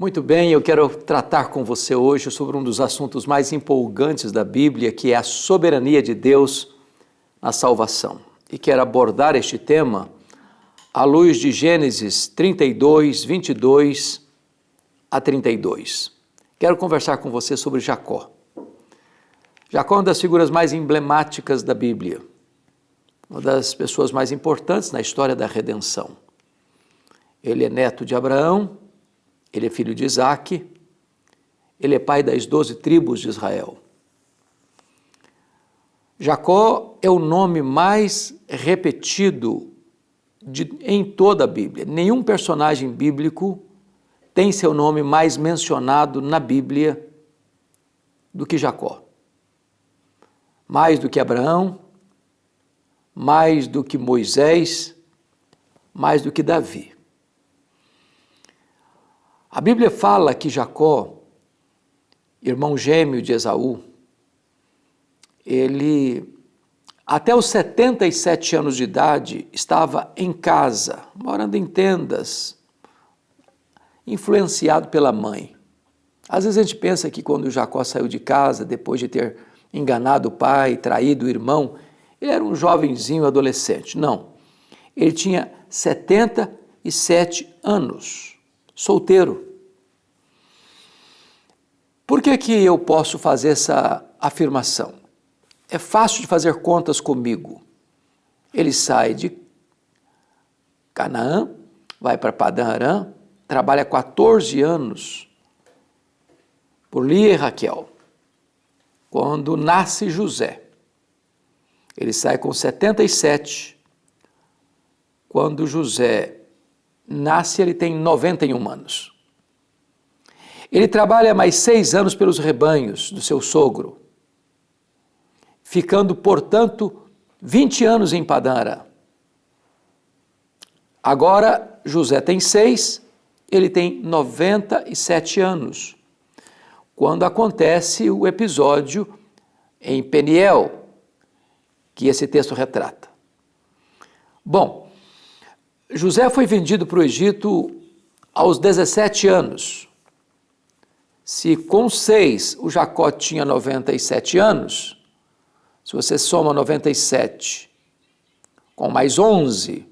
Muito bem, eu quero tratar com você hoje sobre um dos assuntos mais empolgantes da Bíblia, que é a soberania de Deus na salvação. E quero abordar este tema à luz de Gênesis 32, 22 a 32. Quero conversar com você sobre Jacó. Jacó é uma das figuras mais emblemáticas da Bíblia, uma das pessoas mais importantes na história da redenção. Ele é neto de Abraão, ele é filho de Isaque, ele é pai das 12 tribos de Israel. Jacó é o nome mais repetido em toda a Bíblia. Nenhum personagem bíblico tem seu nome mais mencionado na Bíblia do que Jacó. Mais do que Abraão, mais do que Moisés, mais do que Davi. A Bíblia fala que Jacó, irmão gêmeo de Esaú, ele, até os 77 anos de idade, estava em casa, morando em tendas, influenciado pela mãe. Às vezes a gente pensa que quando Jacó saiu de casa, depois de ter enganado o pai, traído o irmão, ele era um jovenzinho adolescente. Não, ele tinha 77 anos. Solteiro. Por que eu posso fazer essa afirmação? É fácil de fazer contas comigo. Ele sai de Canaã, vai para Padã Arã, trabalha 14 anos por Lia e Raquel. Quando nasce José, ele sai com 77. Quando José nasce, ele tem 91 anos. Ele trabalha mais 6 anos pelos rebanhos do seu sogro, ficando, portanto, 20 anos em Padã Arã. Agora, José tem 6, ele tem 97 anos, quando acontece o episódio em Peniel, que esse texto retrata. Bom, José foi vendido para o Egito aos 17 anos. Se com 6 o Jacó tinha 97 anos, se você soma 97 com mais 11,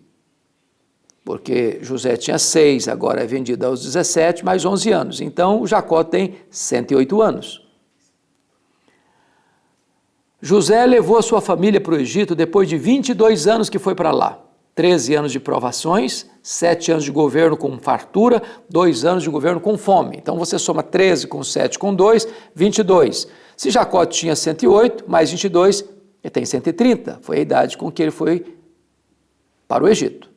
porque José tinha 6, agora é vendido aos 17, mais 11 anos. Então, o Jacó tem 108 anos. José levou a sua família para o Egito depois de 22 anos que foi para lá. 13 anos de provações, 7 anos de governo com fartura, 2 anos de governo com fome. Então você soma 13 com 7 com 2, 22. Se Jacó tinha 108, mais 22, ele tem 130. Foi a idade com que ele foi para o Egito.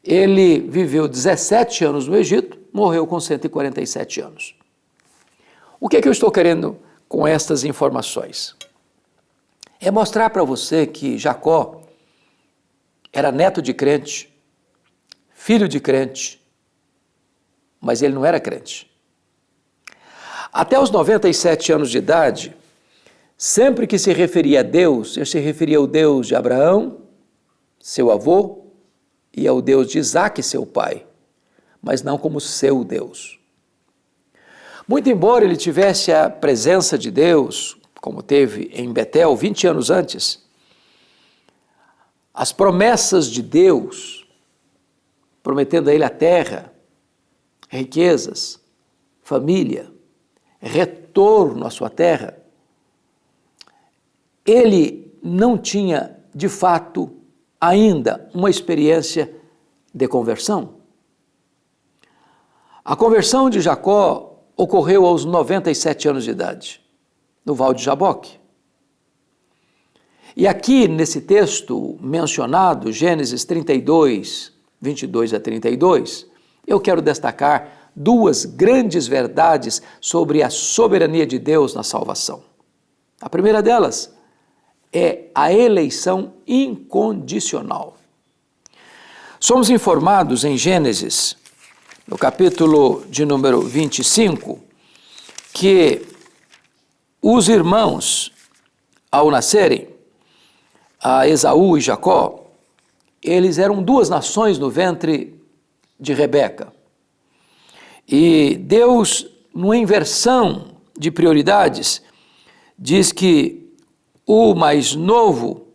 Ele viveu 17 anos no Egito, morreu com 147 anos. O que eu estou querendo com estas informações? É mostrar para você que Jacó era neto de crente, filho de crente, mas ele não era crente. Até os 97 anos de idade, sempre que se referia a Deus, ele se referia ao Deus de Abraão, seu avô, e ao Deus de Isaque, seu pai, mas não como seu Deus. Muito embora ele tivesse a presença de Deus, como teve em Betel 20 anos antes, as promessas de Deus, prometendo a ele a terra, riquezas, família, retorno à sua terra, ele não tinha, de fato, ainda uma experiência de conversão. A conversão de Jacó ocorreu aos 97 anos de idade, no Val de Jaboque. E aqui, nesse texto mencionado, Gênesis 32, 22 a 32, eu quero destacar 2 grandes verdades sobre a soberania de Deus na salvação. A primeira delas é a eleição incondicional. Somos informados em Gênesis, no capítulo de número 25, que os irmãos, ao nascerem, a Esaú e Jacó, eles eram 2 nações no ventre de Rebeca. E Deus, numa inversão de prioridades, diz que o mais novo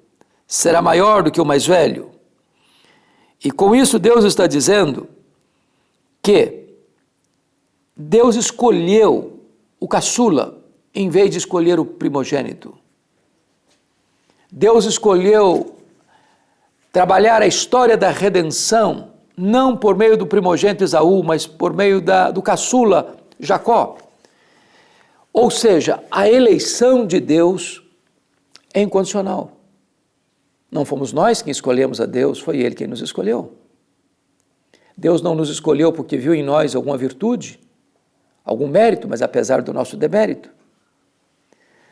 será maior do que o mais velho. E com isso Deus está dizendo que Deus escolheu o caçula em vez de escolher o primogênito. Deus escolheu trabalhar a história da redenção, não por meio do primogênito Esaú, mas por meio do caçula Jacó. Ou seja, a eleição de Deus é incondicional. Não fomos nós quem escolhemos a Deus, foi Ele quem nos escolheu. Deus não nos escolheu porque viu em nós alguma virtude, algum mérito, mas apesar do nosso demérito.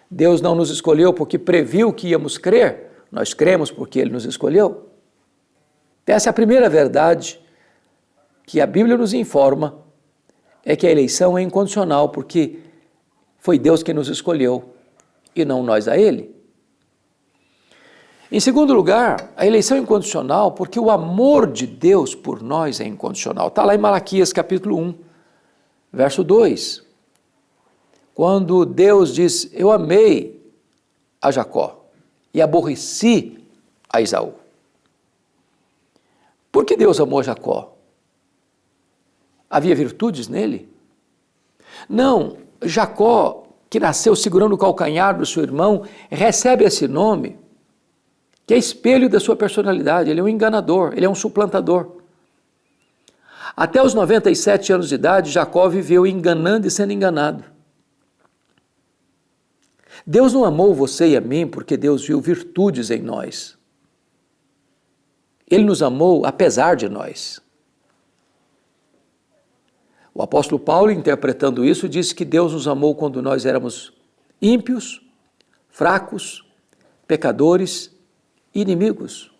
Deus não nos escolheu porque previu que íamos crer, nós cremos porque Ele nos escolheu. Essa é a primeira verdade que a Bíblia nos informa, é que a eleição é incondicional, porque foi Deus quem nos escolheu e não nós a Ele. Em segundo lugar, a eleição é incondicional porque o amor de Deus por nós é incondicional. Está lá em Malaquias capítulo 1, verso 2. Quando Deus diz, eu amei a Jacó e aborreci a Esaú. Por que Deus amou Jacó? Havia virtudes nele? Não, Jacó, que nasceu segurando o calcanhar do seu irmão, recebe esse nome, que é espelho da sua personalidade. Ele é um enganador, ele é um suplantador. Até os 97 anos de idade, Jacó viveu enganando e sendo enganado. Deus não amou você e a mim porque Deus viu virtudes em nós. Ele nos amou apesar de nós. O apóstolo Paulo, interpretando isso, disse que Deus nos amou quando nós éramos ímpios, fracos, pecadores, inimigos.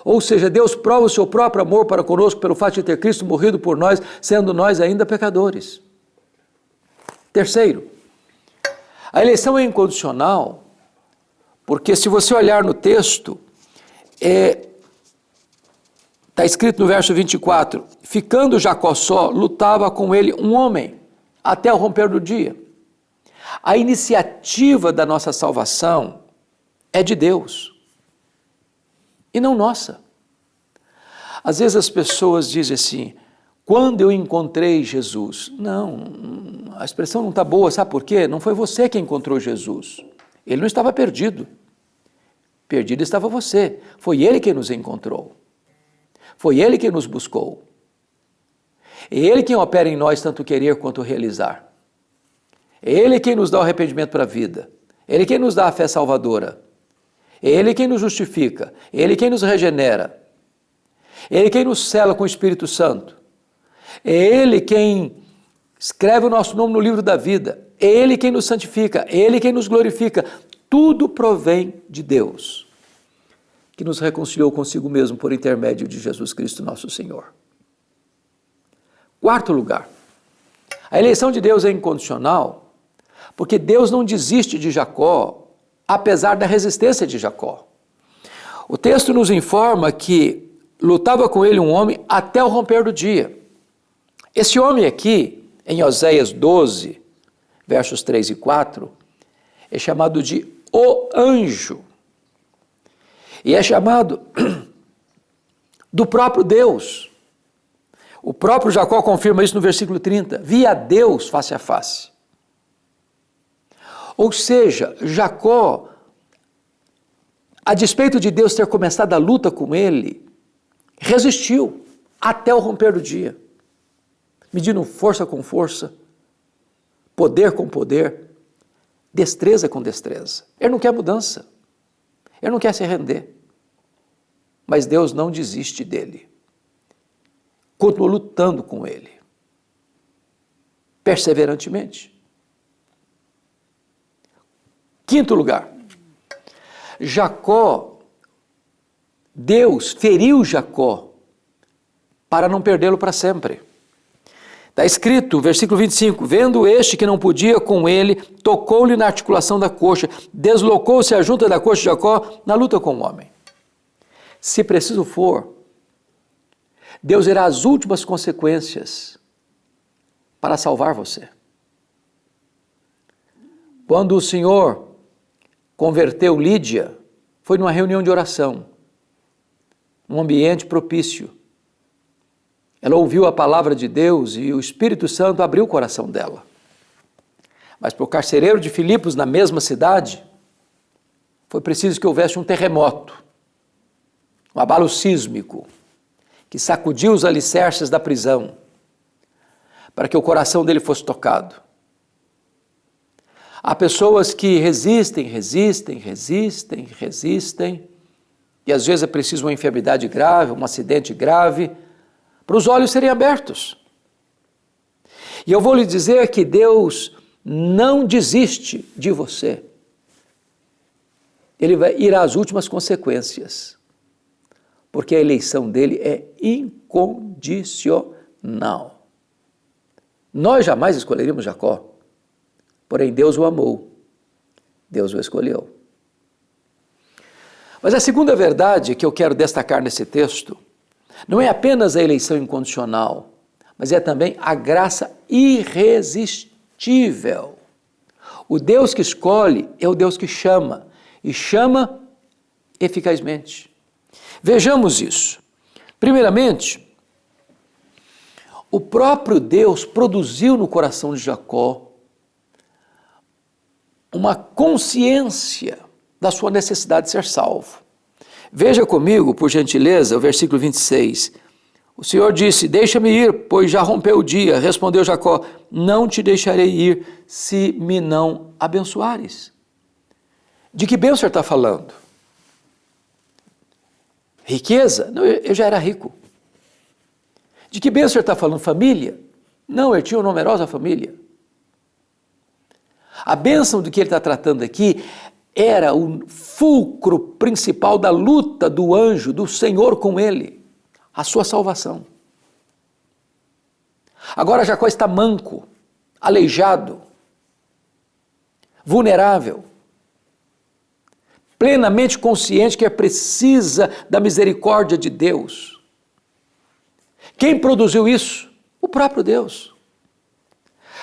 Ou seja, Deus prova o seu próprio amor para conosco pelo fato de ter Cristo morrido por nós, sendo nós ainda pecadores. Terceiro, a eleição é incondicional, porque se você olhar no texto, está escrito no verso 24, ficando Jacó só, lutava com ele um homem, até o romper do dia. A iniciativa da nossa salvação é de Deus, e não nossa. Às vezes as pessoas dizem assim, quando eu encontrei Jesus? Não, a expressão não está boa, sabe por quê? Não foi você que encontrou Jesus. Ele não estava perdido. Perdido estava você. Foi Ele quem nos encontrou. Foi Ele quem nos buscou. É Ele quem opera em nós tanto querer quanto realizar. É Ele quem nos dá o arrependimento para a vida. É Ele quem nos dá a fé salvadora. É Ele quem nos justifica. É Ele quem nos regenera. É Ele quem nos sela com o Espírito Santo. É Ele quem escreve o nosso nome no livro da vida. É Ele quem nos santifica. É Ele quem nos glorifica. Tudo provém de Deus, que nos reconciliou consigo mesmo por intermédio de Jesus Cristo, nosso Senhor. Quarto lugar, a eleição de Deus é incondicional, porque Deus não desiste de Jacó, apesar da resistência de Jacó. O texto nos informa que lutava com ele um homem até o romper do dia. Esse homem aqui, em Oséias 12, versos 3 e 4, é chamado de o anjo. E é chamado do próprio Deus. O próprio Jacó confirma isso no versículo 30. Via Deus face a face. Ou seja, Jacó, a despeito de Deus ter começado a luta com ele, resistiu até o romper do dia, medindo força com força, poder com poder, destreza com destreza. Ele não quer mudança. Ele não quer se render. Mas Deus não desiste dele. Continua lutando com ele. Perseverantemente. Quinto lugar. Jacó, Deus feriu Jacó para não perdê-lo para sempre. Está escrito, versículo 25, vendo este que não podia com ele, tocou-lhe na articulação da coxa, deslocou-se a junta da coxa de Jacó na luta com o homem. Se preciso for, Deus irá às últimas consequências para salvar você. Quando o Senhor converteu Lídia, foi numa reunião de oração, num ambiente propício. Ela ouviu a palavra de Deus e o Espírito Santo abriu o coração dela. Mas para o carcereiro de Filipos, na mesma cidade, foi preciso que houvesse um terremoto, um abalo sísmico, que sacudiu os alicerces da prisão, para que o coração dele fosse tocado. Há pessoas que resistem, e às vezes é preciso uma enfermidade grave, um acidente grave, para os olhos serem abertos. E eu vou lhe dizer que Deus não desiste de você. Ele vai ir às últimas consequências, porque a eleição dele é incondicional. Nós jamais escolheríamos Jacó, porém Deus o amou, Deus o escolheu. Mas a segunda verdade que eu quero destacar nesse texto não é apenas a eleição incondicional, mas é também a graça irresistível. O Deus que escolhe é o Deus que chama, e chama eficazmente. Vejamos isso. Primeiramente, o próprio Deus produziu no coração de Jacó uma consciência da sua necessidade de ser salvo. Veja comigo, por gentileza, o versículo 26. O Senhor disse: deixa-me ir, pois já rompeu o dia. Respondeu Jacó: não te deixarei ir se me não abençoares. De que bênção o Senhor está falando? Riqueza? Não, eu já era rico. De que bênção o Senhor está falando? Família? Não, eu tinha uma numerosa família. A bênção do que ele está tratando aqui era o fulcro principal da luta do anjo, do Senhor com ele, a sua salvação. Agora Jacó está manco, aleijado, vulnerável, plenamente consciente que precisa da misericórdia de Deus. Quem produziu isso? O próprio Deus.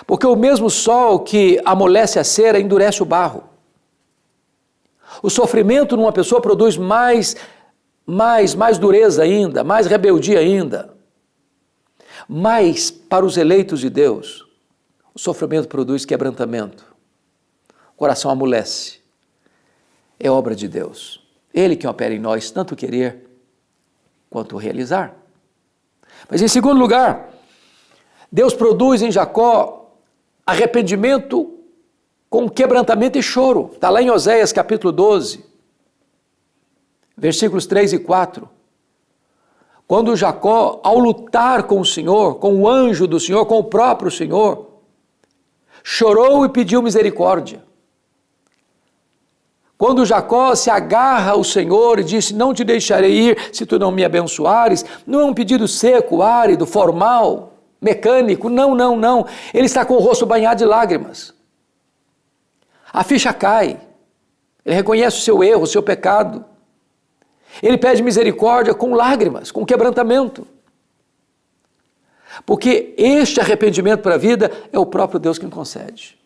Porque o mesmo sol que amolece a cera endurece o barro. O sofrimento numa pessoa produz mais dureza ainda, mais rebeldia ainda. Mas para os eleitos de Deus, o sofrimento produz quebrantamento. O coração amolece. É obra de Deus. Ele que opera em nós tanto querer quanto realizar. Mas em segundo lugar, Deus produz em Jacó arrependimento com quebrantamento e choro. Está lá em Oséias capítulo 12, versículos 3 e 4. Quando Jacó, ao lutar com o Senhor, com o anjo do Senhor, com o próprio Senhor, chorou e pediu misericórdia. Quando Jacó se agarra ao Senhor e disse: não te deixarei ir se tu não me abençoares, não é um pedido seco, árido, formal, mecânico, não. Ele está com o rosto banhado de lágrimas. A ficha cai. Ele reconhece o seu erro, o seu pecado. Ele pede misericórdia com lágrimas, com quebrantamento. Porque este arrependimento para a vida é o próprio Deus quem concede.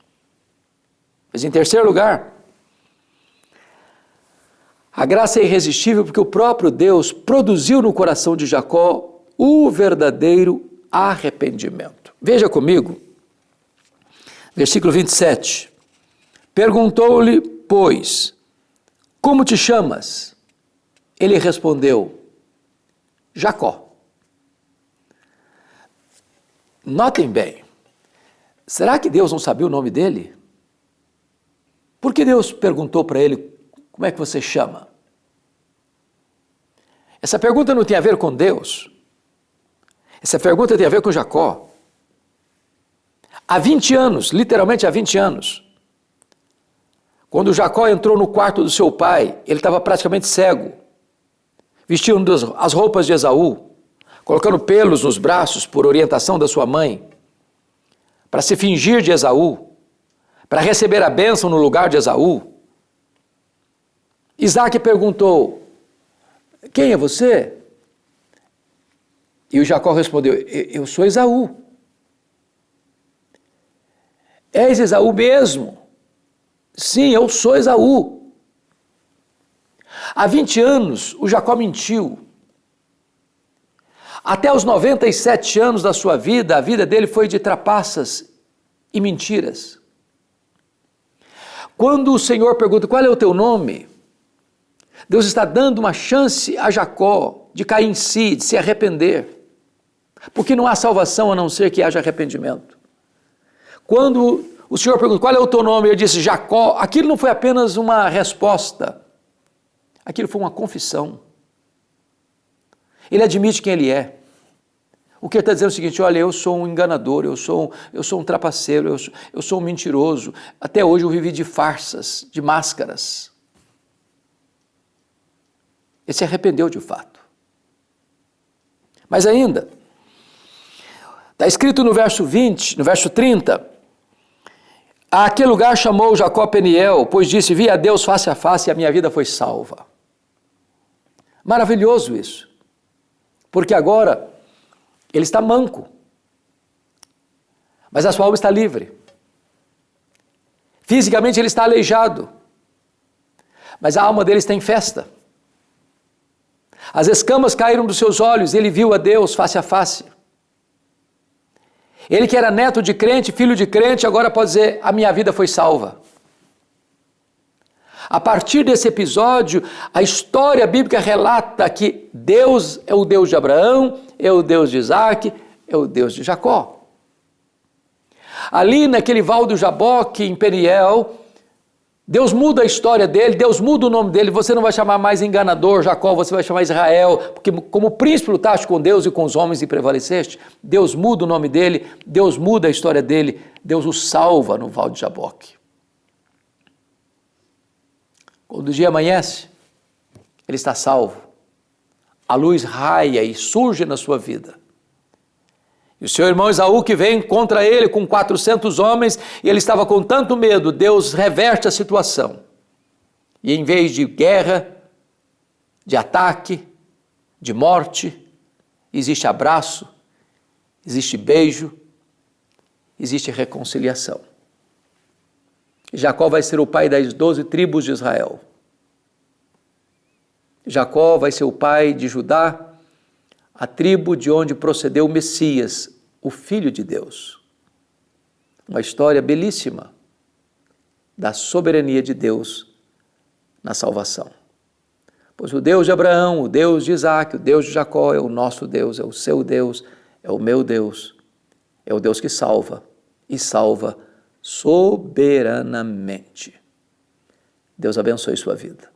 Mas em terceiro lugar, a graça é irresistível porque o próprio Deus produziu no coração de Jacó o verdadeiro arrependimento. Veja comigo, versículo 27. Perguntou-lhe, pois, como te chamas? Ele respondeu, Jacó. Notem bem, será que Deus não sabia o nome dele? Por que Deus perguntou para ele, como é que você chama? Essa pergunta não tem a ver com Deus. Essa pergunta tem a ver com Jacó. Há 20 anos, literalmente há 20 anos, quando Jacó entrou no quarto do seu pai, ele estava praticamente cego, vestindo as roupas de Esaú, colocando pelos nos braços por orientação da sua mãe, para se fingir de Esaú, para receber a bênção no lugar de Esaú. Isaac perguntou, quem é você? E o Jacó respondeu, eu sou Esaú. És Esaú mesmo? Sim, eu sou Esaú. Há 20 anos, o Jacó mentiu. Até os 97 anos da sua vida, a vida dele foi de trapaças e mentiras. Quando o Senhor pergunta, qual é o teu nome? Deus está dando uma chance a Jacó de cair em si, de se arrepender. Porque não há salvação a não ser que haja arrependimento. Quando o Senhor pergunta, qual é o teu nome? Ele disse, Jacó. Aquilo não foi apenas uma resposta. Aquilo foi uma confissão. Ele admite quem ele é. O que ele está dizendo é o seguinte, olha, eu sou um enganador, eu sou um trapaceiro, eu sou um mentiroso. Até hoje eu vivi de farsas, de máscaras. Ele se arrependeu de fato. Mas ainda, está escrito no verso 20, no verso 30, aquele lugar chamou Jacó Peniel, pois disse, vi a Deus face a face e a minha vida foi salva. Maravilhoso isso, porque agora ele está manco, mas a sua alma está livre. Fisicamente ele está aleijado, mas a alma dele está em festa. As escamas caíram dos seus olhos, ele viu a Deus face a face. Ele que era neto de crente, filho de crente, agora pode dizer, a minha vida foi salva. A partir desse episódio, a história bíblica relata que Deus é o Deus de Abraão, é o Deus de Isaac, é o Deus de Jacó. Ali naquele val do Jaboque, em Peniel, Deus muda a história dele, Deus muda o nome dele, você não vai chamar mais enganador Jacó, você vai chamar Israel, porque como príncipe lutaste com Deus e com os homens e prevaleceste, Deus muda o nome dele, Deus muda a história dele, Deus o salva no val de Jaboque. Quando o dia amanhece, ele está salvo, a luz raia e surge na sua vida. E o seu irmão Esaú que vem contra ele com 400 homens, e ele estava com tanto medo, Deus reverte a situação. E em vez de guerra, de ataque, de morte, existe abraço, existe beijo, existe reconciliação. Jacó vai ser o pai das 12 tribos de Israel. Jacó vai ser o pai de Judá, a tribo de onde procedeu o Messias, o Filho de Deus. Uma história belíssima da soberania de Deus na salvação. Pois o Deus de Abraão, o Deus de Isaac, o Deus de Jacó é o nosso Deus, é o seu Deus, é o meu Deus, é o Deus que salva e salva soberanamente. Deus abençoe sua vida.